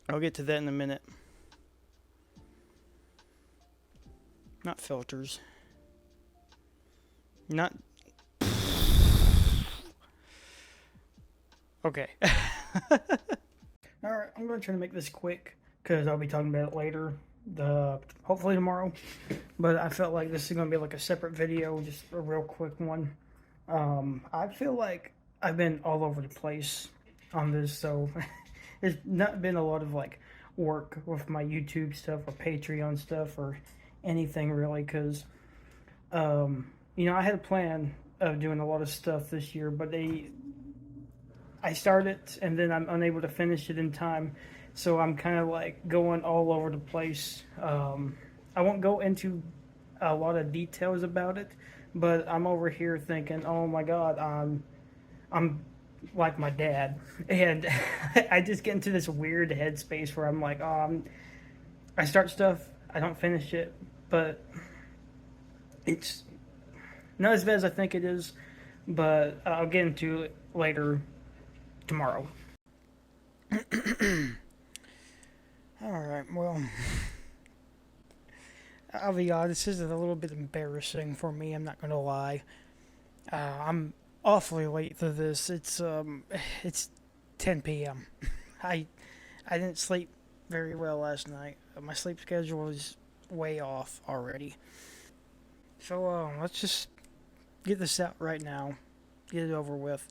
I'll get to that in a minute. Not filters. Not. Okay. Alright, I'm going to try to make this quick because I'll be talking about it later. Hopefully tomorrow. But I felt like this is going to be like a separate video, just a real quick one. I feel like I've been all over the place on this, so there's not been a lot of like work with my YouTube stuff or Patreon stuff or anything really, because I had a plan of doing a lot of stuff this year, but I start it and then I'm unable to finish it in time, so I'm kind of like going all over the place. I won't go into a lot of details about it, but I'm over here thinking, oh my god, I'm like my dad, and I just get into this weird headspace where I'm like, I start stuff, I don't finish it, but it's not as bad as I think it is. But I'll get into it later tomorrow. Alright, well, I'll be honest, this is a little bit embarrassing for me, I'm not gonna lie. I'm awfully late to this. It's 10 p.m. I I didn't sleep very well last night. My sleep schedule is way off already. So let's just get this out right now. Get it over with.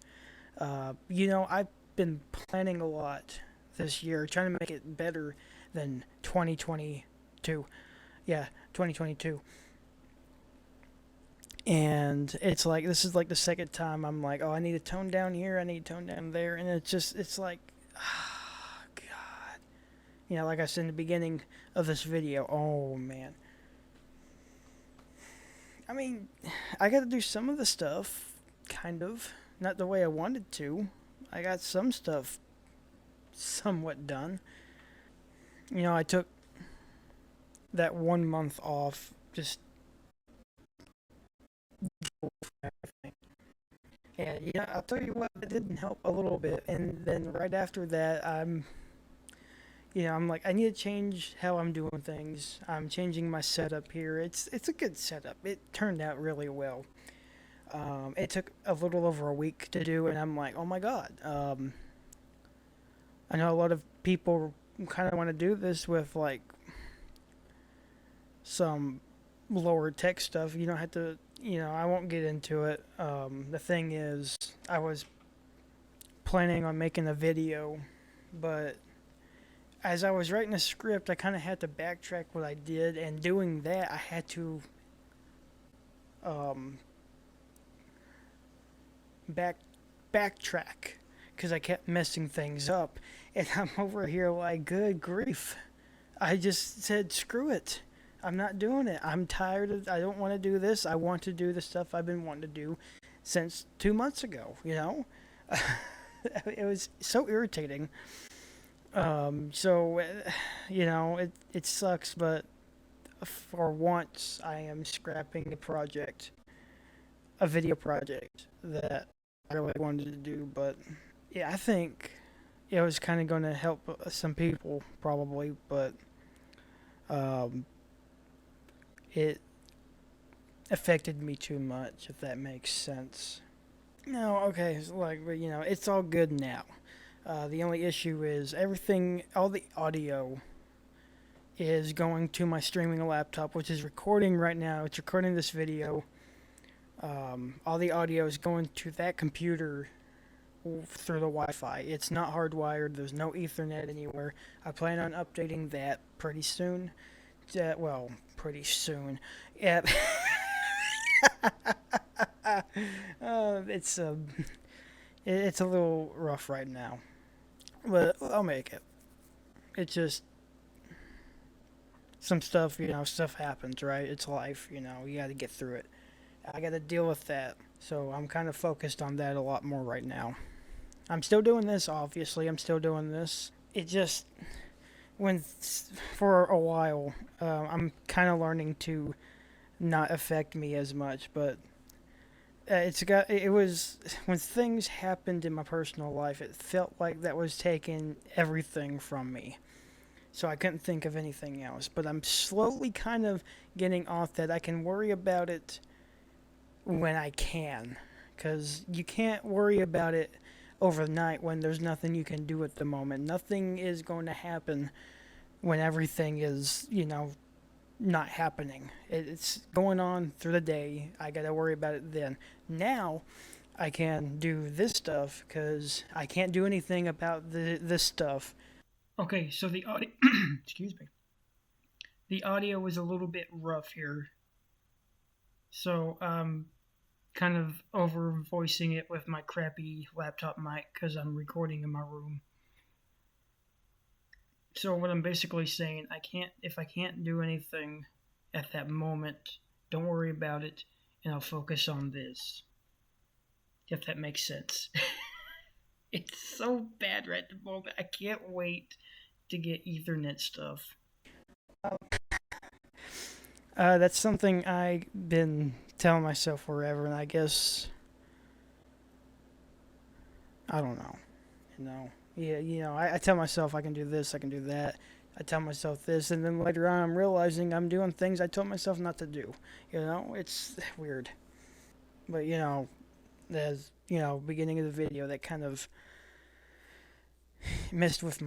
I've been planning a lot this year, trying to make it better than 2022. Yeah, 2022. And it's like this is like the second time I'm like, oh, I need to tone down here, I need to tone down there, and it's like, oh, God. Like I said in the beginning of this video, oh man. I mean, I got to do some of the stuff, kind of, not the way I wanted to. I got some stuff somewhat done. I took that 1 month off, just and I'll tell you what, it didn't help a little bit. And then right after that, I'm like, I need to change how I'm doing things. I'm changing my setup here. It's a good setup. It turned out really well. It took a little over a week to do, and I'm like, oh my god. I know a lot of people kind of want to do this with like some lower tech stuff. You don't have to. I won't get into it. The thing is, I was planning on making a video, but as I was writing a script, I kind of had to backtrack what I did, and doing that, I had to um, back backtrack because I kept messing things up, and I'm over here like, good grief! I just said screw it. I'm not doing it. I'm tired of. I don't want to do this. I want to do the stuff I've been wanting to do since 2 months ago. It was so irritating. So, it sucks, but for once, I am scrapping a video project that I really wanted to do. But yeah, I think it was kind of going to help some people probably, but um, it affected me too much, if that makes sense. No, okay, so but it's all good now. The only issue is all the audio is going to my streaming laptop, which is recording right now. It's recording this video. All the audio is going to that computer through the Wi-Fi. It's not hardwired. There's no Ethernet anywhere. I plan on updating that pretty soon. Well, pretty soon. Yeah. It's it's a little rough right now, but I'll make it. It's just some stuff, stuff happens, right? It's life, you got to get through it. I got to deal with that. So I'm kind of focused on that a lot more right now. I'm still doing this, obviously. I'm still doing this. It just, when, for a while, I'm kind of learning to not affect me as much, but it was, when things happened in my personal life, it felt like that was taking everything from me. so I couldn't think of anything else. But I'm slowly kind of getting off that. I can worry about it when I can, because you can't worry about it overnight when there's nothing you can do at the moment. Nothing is going to happen when everything is, not happening. It's going on through the day. I got to worry about it then. Now, I can do this stuff because I can't do anything about this stuff. Okay, so the audio, excuse me. The audio was a little bit rough here. So, kind of over voicing it with my crappy laptop mic because I'm recording in my room. So what I'm basically saying, if I can't do anything at that moment, don't worry about it, and I'll focus on this. If that makes sense. It's so bad right at the moment. I can't wait to get Ethernet stuff. That's something I've been telling myself forever, and I guess I don't know. Yeah, I tell myself I can do this, I can do that. I tell myself this, and then later on I'm realizing I'm doing things I told myself not to do. It's weird. But as beginning of the video, that kind of messed with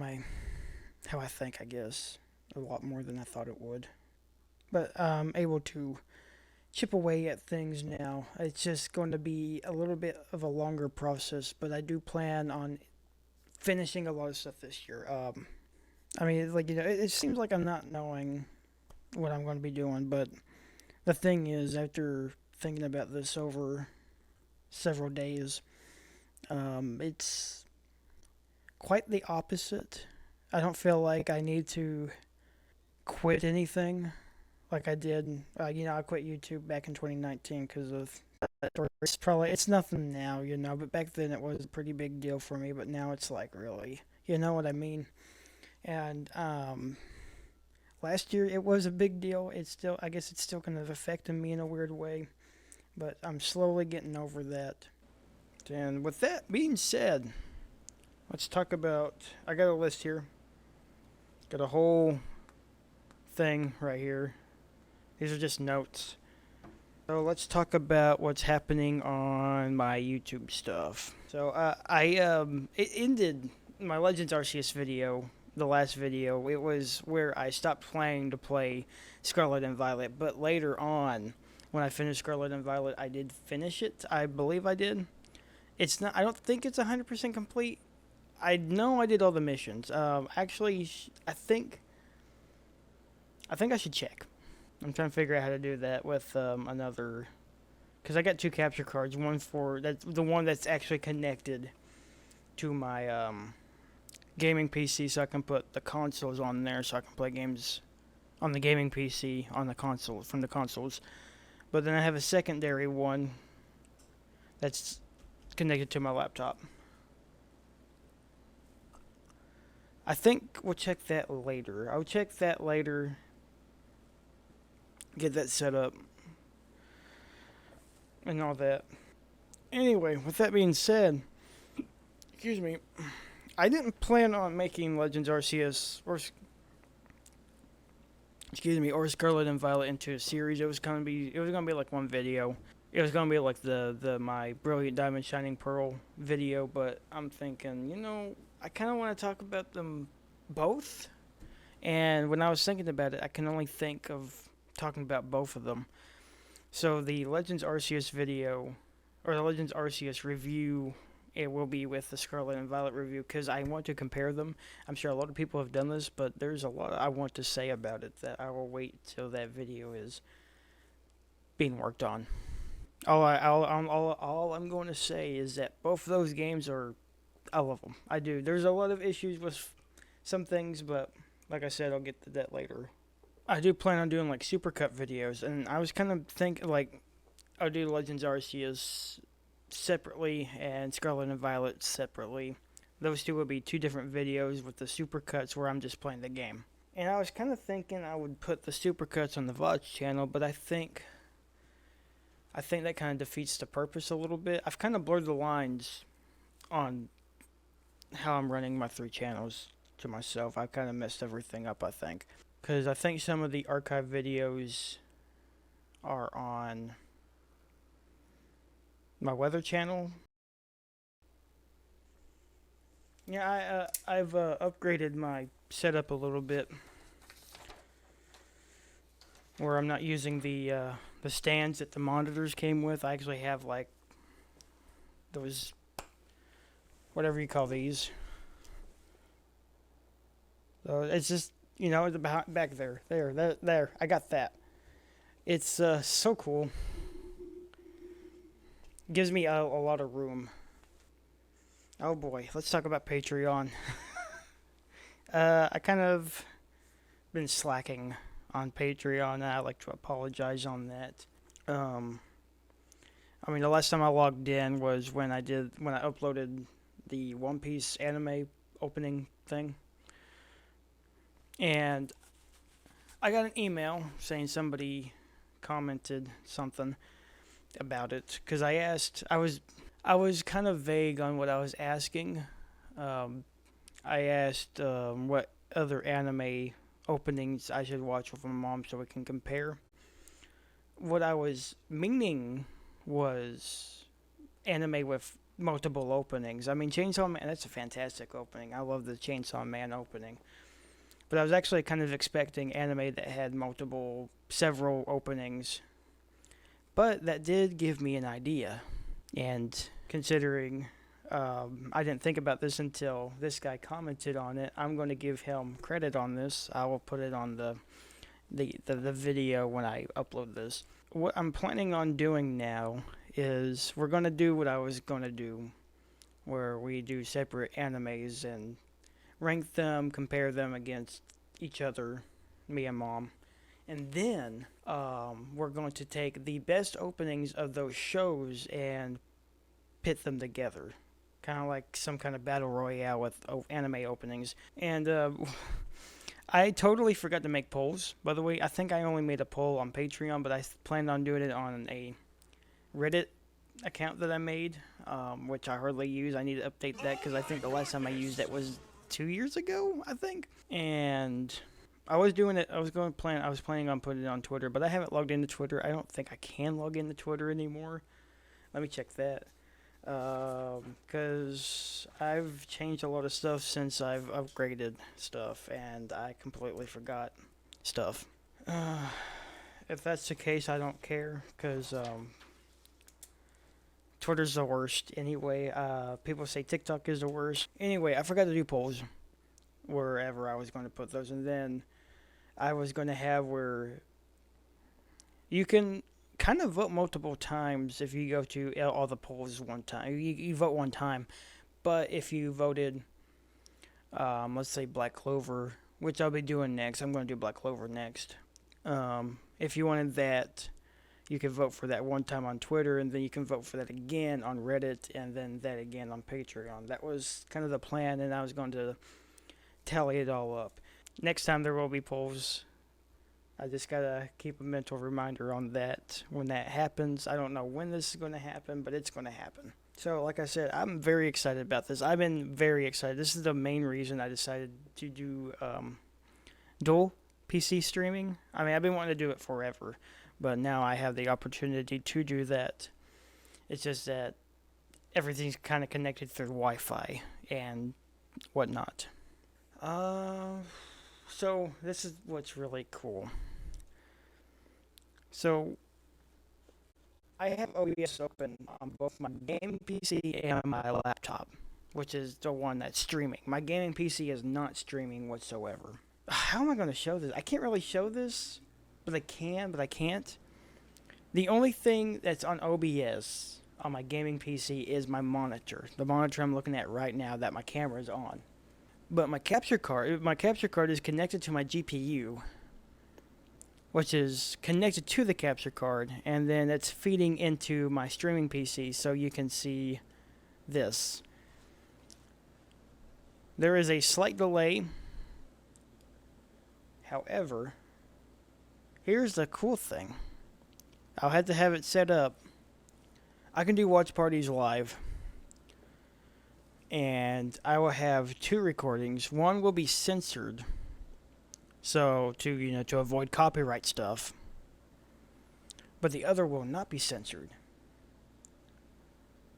how I think, I guess, a lot more than I thought it would. But I'm able to chip away at things now. It's just going to be a little bit of a longer process, but I do plan on finishing a lot of stuff this year. I mean, it seems like I'm not knowing what I'm going to be doing, but the thing is, after thinking about this over several days, it's quite the opposite. I don't feel like I need to quit anything like I did. I quit YouTube back in 2019 because of that. It's nothing now, but back then it was a pretty big deal for me, but now it's like really, you know what I mean? And last year it was a big deal. I guess it's still kind of affecting me in a weird way, but I'm slowly getting over that. And with that being said, let's talk about, I got a list here. Got a whole thing right here. These are just notes. So let's talk about what's happening on my YouTube stuff. So it ended my Legends Arceus video, the last video. It was where I stopped planning to play Scarlet and Violet, but later on, when I finished Scarlet and Violet, I did finish it. I believe I did. It's not. I don't think it's 100% complete. I know I did all the missions. Actually, I think I should check. I'm trying to figure out how to do that with another, because I got two capture cards. One for that's the one that's actually connected to my gaming PC, so I can put the consoles on there, so I can play games on the gaming PC on the console from the consoles. But then I have a secondary one that's connected to my laptop. I think we'll check that later. I'll check that later. Get that set up. And all that. Anyway, with that being said, excuse me, I didn't plan on making Legends Arceus or Scarlet and Violet into a series. It was gonna be like one video. It was gonna be like the my Brilliant Diamond Shining Pearl video, but I'm thinking, I kind of want to talk about them both. And when I was thinking about it, I can only think of talking about both of them. So the Legends Arceus video, or the Legends Arceus review, it will be with the Scarlet and Violet review, because I want to compare them. I'm sure a lot of people have done this, but there's a lot I want to say about it that I will wait till that video is being worked on. All I'm going to say is that both of those games I love them. I do. There's a lot of issues with some things, but like I said, I'll get to that later. I do plan on doing like supercut videos, and I was kind of thinking like I'll do Legends Arceus separately and Scarlet and Violet separately. Those two will be two different videos with the supercuts where I'm just playing the game. And I was kind of thinking I would put the supercuts on the VODs channel, but I think that kind of defeats the purpose a little bit. I've kind of blurred the lines on how I'm running my three channels. to myself. I kind of messed everything up, I think. Because I think some of the archive videos are on my weather channel. Yeah, I've upgraded my setup a little bit, where I'm not using the stands that the monitors came with. I actually have like those, whatever you call these. So it's just, it's about back there. There. I got that. It's so cool. Gives me a lot of room. Oh boy, let's talk about Patreon. I kind of been slacking on Patreon, and I'd like to apologize on that. I mean, the last time I logged in was when I uploaded the One Piece anime opening thing. And I got an email saying somebody commented something about it, because I was kind of vague on what I was asking. I asked what other anime openings I should watch with my mom so we can compare. What I was meaning was anime with multiple openings. I mean, Chainsaw Man, that's a fantastic opening. I love the Chainsaw Man opening. But I was actually kind of expecting anime that had several openings. But that did give me an idea. And considering I didn't think about this until this guy commented on it, I'm going to give him credit on this. I will put it on the video when I upload this. What I'm planning on doing now is we're going to do what I was going to do, where we do separate animes and rank them, compare them against each other, me and Mom. And then we're going to take the best openings of those shows and pit them together. Kind of like some kind of battle royale with anime openings. And I totally forgot to make polls, by the way. I think I only made a poll on Patreon, but I planned on doing it on a Reddit account that I made, which I hardly use. I need to update that because I think the last time I used it was 2 years ago, I think. And I was planning on putting it on Twitter, but I haven't logged into Twitter. I don't think I can log into Twitter anymore. Let me check that. Because I've changed a lot of stuff since I've upgraded stuff, and I completely forgot stuff. If that's the case, I don't care, because Twitter's the worst anyway. People say TikTok is the worst. Anyway, I forgot to do polls wherever I was going to put those, and then I was going to have where you can kind of vote multiple times if you go to all the polls one time. You vote one time, but if you voted, let's say Black Clover, which I'll be doing next. I'm going to do Black Clover next. If you wanted that, you can vote for that one time on Twitter, and then you can vote for that again on Reddit, and then that again on Patreon. That was kind of the plan, and I was going to tally it all up. Next time there will be polls. I just gotta keep a mental reminder on that when that happens. I don't know when this is going to happen, but it's going to happen. So, like I said, I'm very excited about this. I've been very excited. This is the main reason I decided to do dual PC streaming. I mean, I've been wanting to do it forever, but now I have the opportunity to do that. It's just that everything's kind of connected through Wi-Fi and whatnot. So this is what's really cool. So I have OBS open on both my gaming PC and my laptop, which is the one that's streaming. My gaming PC is not streaming whatsoever. How am I going to show this? I can't really show this, but I can't. The only thing that's on OBS on my gaming PC is my monitor. The monitor I'm looking at right now that my camera is on. But my capture card is connected to my GPU, which is connected to the capture card, and then it's feeding into my streaming PC so you can see this. There is a slight delay. However, here's the cool thing. I'll have to have it set up. I can do watch parties live. and I will have 2 recordings. One will be censored, so to avoid copyright stuff, but the other will not be censored.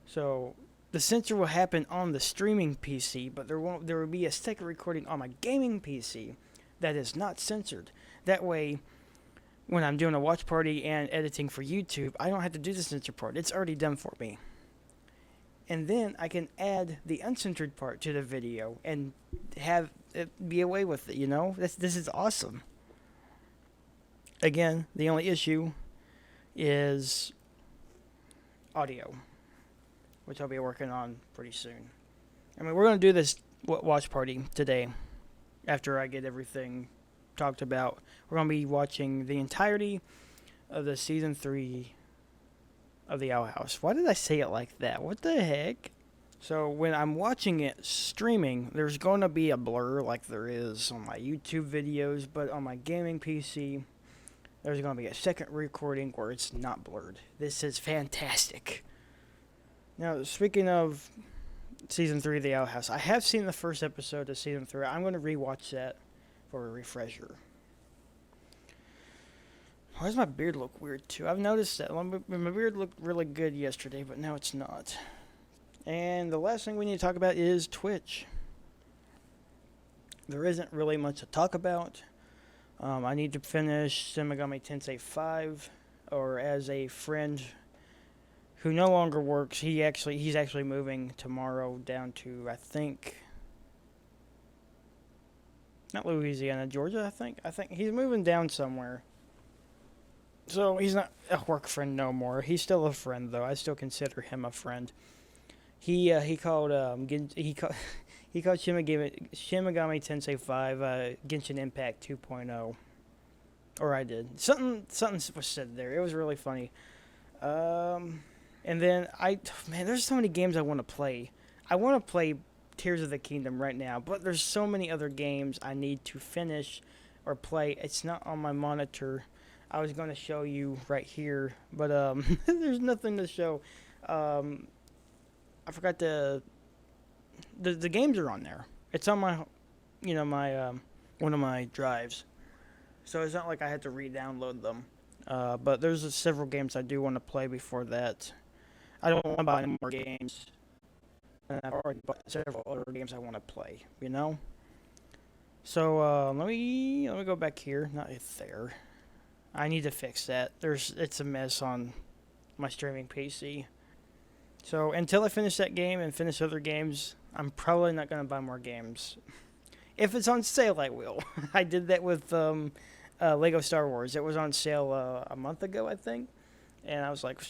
So the censor will happen on the streaming PC, but there will be a second recording on my gaming PC that is not censored. That way, when I'm doing a watch party and editing for YouTube, I don't have to do the censor part. It's already done for me. And then I can add the uncensored part to the video and have it be away with it, This is awesome. Again, the only issue is audio, which I'll be working on pretty soon. I mean, we're going to do this watch party today after I get everything talked about. We're going to be watching the entirety of the season 3 of the Owl House. Why did I say it like that? What the heck? So when I'm watching it streaming, there's going to be a blur like there is on my YouTube videos, but on my gaming PC, there's going to be a second recording where it's not blurred. This is fantastic. Now, speaking of season 3 of the Owl House, I have seen the first episode of season 3. I'm going to rewatch that for a refresher. Why does my beard look weird too? I've noticed that. My beard looked really good yesterday, but now it's not. And the last thing we need to talk about is Twitch. There isn't really much to talk about. I need to finish Shin Megami Tensei 5, or as a friend who no longer works, he's actually moving tomorrow down to, I think, not Louisiana, Georgia, I think he's moving down somewhere. So he's not a work friend no more. He's still a friend though. I still consider him a friend. He called Shin Megami Tensei 5 Genshin Impact 2.0, or I did. Something was said there. It was really funny. And then there's so many games I want to play. I want to play Tears of the Kingdom right now, but there's so many other games I need to finish or play. It's not on my monitor. I was going to show you right here, but there's nothing to show. I forgot the games are on there. It's on my, my one of my drives. So it's not like I had to re-download them. But there's several games I do want to play before that. I don't want to buy any more games. And I've already bought several other games I want to play, So let me go back here. Not there. I need to fix that. It's a mess on my streaming PC. So until I finish that game and finish other games, I'm probably not going to buy more games. If it's on sale, I will. I did that with Lego Star Wars. It was on sale a month ago, I think. And I was like,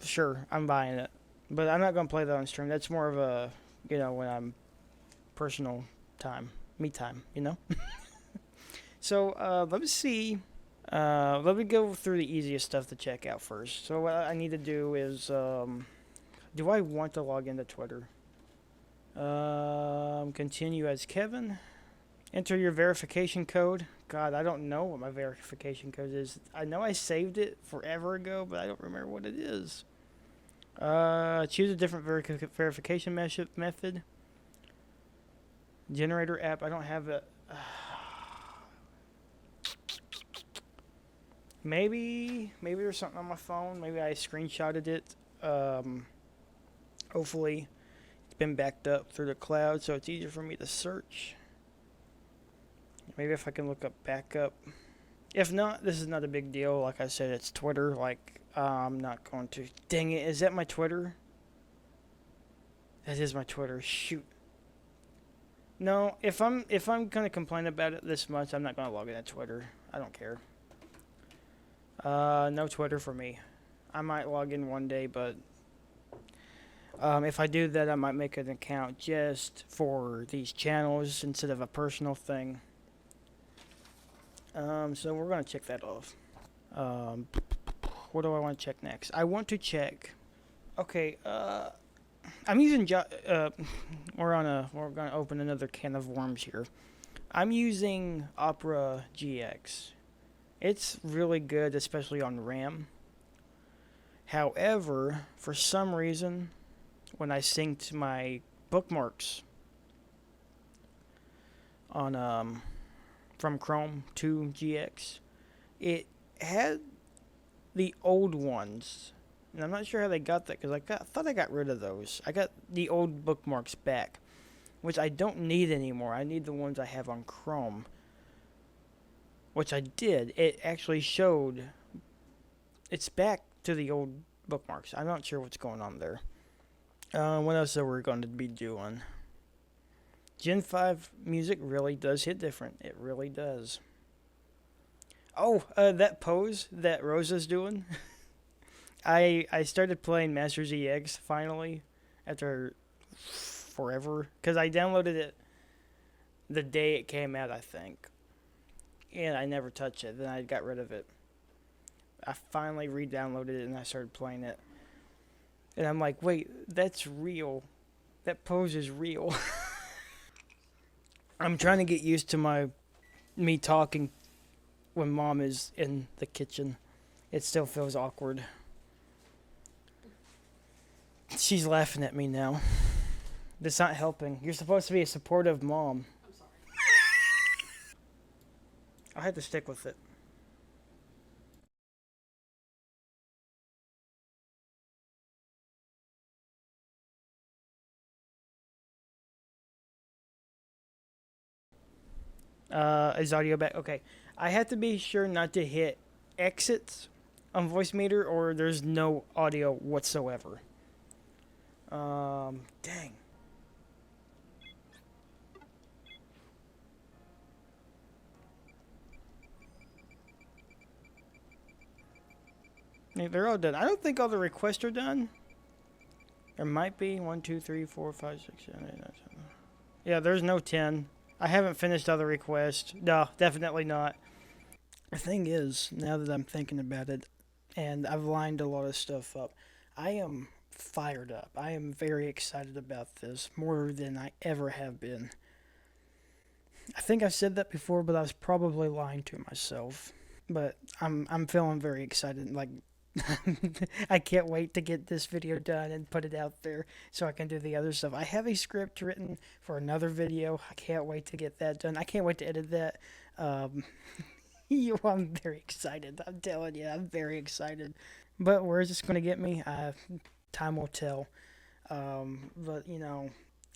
sure, I'm buying it. But I'm not going to play that on stream. That's more of a, when I'm personal time, me time, So let me see. Let me go through the easiest stuff to check out first. So what I need to do is, do I want to log into Twitter? Continue as Kevin. Enter your verification code. God, I don't know what my verification code is. I know I saved it forever ago, but I don't remember what it is. Choose a different verification method. Generator app. I don't have it. Maybe there's something on my phone. Maybe I screenshotted it. Hopefully it's been backed up through the cloud, so it's easier for me to search. Maybe if I can look up backup. If not, this is not a big deal. Like I said, it's Twitter. I'm not going to. Dang it! Is that my Twitter? That is my Twitter. Shoot. No, if I'm gonna complain about it this much, I'm not gonna log in at Twitter. I don't care. No Twitter for me. I might log in one day, but if I do that, I might make an account just for these channels instead of a personal thing. So we're going to check that off. What do I want to check next? I want to check. Okay, I'm using we're going to open another can of worms here. I'm using Opera GX. It's really good, especially on RAM. However, for some reason, when I synced my bookmarks on from Chrome to GX. It had the old ones, and I'm not sure how they got that because I thought I got rid of those. I got the old bookmarks back, which I don't need anymore. I need the ones I have on Chrome, which I did. It actually showed it's back to the old bookmarks. I'm not sure what's going on there. What else are we going to be doing? Gen 5 music really does hit different. It really does. Oh, that pose that Rosa's doing. I started playing Masters EX finally after forever because I downloaded it the day it came out, I think, and I never touched it. Then I got rid of it. I finally re-downloaded it and I started playing it, and I'm like, wait, that's real. That pose is real. I'm trying to get used to me talking when Mom is in the kitchen. It still feels awkward. She's laughing at me now. That's not helping. You're supposed to be a supportive mom. I'm sorry. I had to stick with it. Is audio back? Okay. I have to be sure not to hit exits on voice meter or there's no audio whatsoever. Dang. Yeah, they're all done. I don't think all the requests are done. There might be 1, 2, 3, 4, 5, 6, 7, 8, 9, 10. Yeah, there's no 10. I haven't finished other requests. No, definitely not. The thing is, now that I'm thinking about it, and I've lined a lot of stuff up, I am fired up. I am very excited about this, more than I ever have been. I think I've said that before, but I was probably lying to myself. But I'm feeling very excited. Like, I can't wait to get this video done and put it out there so I can do the other stuff. I have a script written for another video. I can't wait to get that done. I can't wait to edit that. I'm very excited. I'm telling you, I'm very excited. But where is this going to get me? Time will tell. But, you know,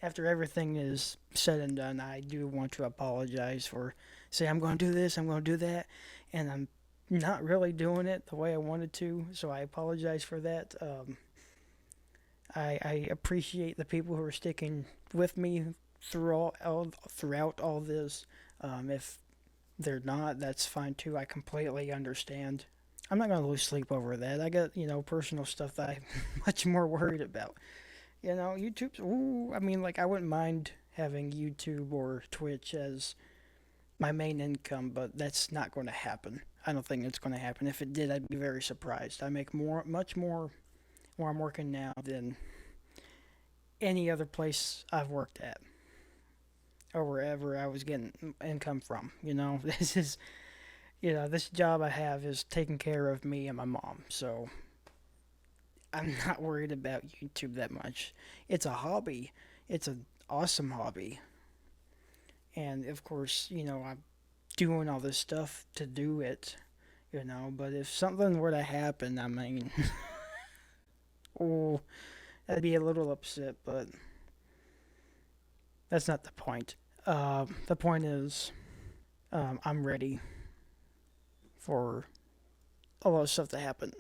after everything is said and done, I do want to apologize for saying I'm going to do this, I'm going to do that, and I'm not really doing it the way I wanted to, so I apologize for that. I appreciate the people who are sticking with me throughout all this. If they're not, that's fine too. I completely understand. I'm not going to lose sleep over that. I got, personal stuff that I'm much more worried about. YouTube's, I mean, like, I wouldn't mind having YouTube or Twitch as my main income, but that's not going to happen. I don't think it's going to happen. If it did, I'd be very surprised. I make much more where I'm working now than any other place I've worked at or wherever I was getting income from. This job I have is taking care of me and my mom, so I'm not worried about YouTube that much. It's a hobby. It's an awesome hobby. And of course, I'm doing all this stuff to do it, but if something were to happen, I mean, oh, I'd be a little upset, but that's not the point. The point is, I'm ready for a lot of stuff to happen.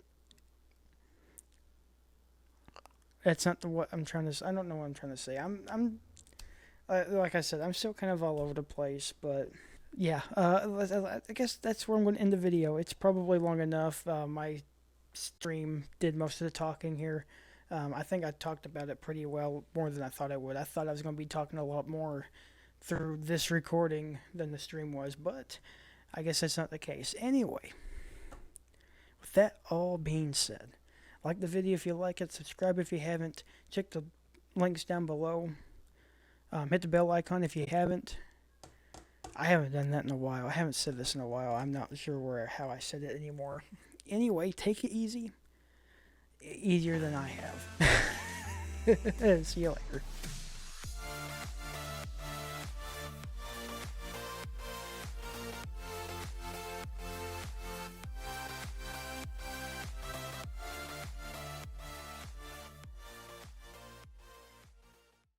That's not what I'm trying to. I don't know what I'm trying to say. I'm like I said, I'm still kind of all over the place, but yeah. I guess that's where I'm going to end the video. It's probably long enough. My stream did most of the talking here. I think I talked about it pretty well, more than I thought I would. I thought I was going to be talking a lot more through this recording than the stream was, but I guess that's not the case. Anyway, with that all being said, like the video if you like it, subscribe if you haven't, check the links down below, hit the bell icon if you haven't. I haven't done that in a while. I haven't said this in a while. I'm not sure how I said it anymore. Anyway, take it easy. Easier than I have. See you later.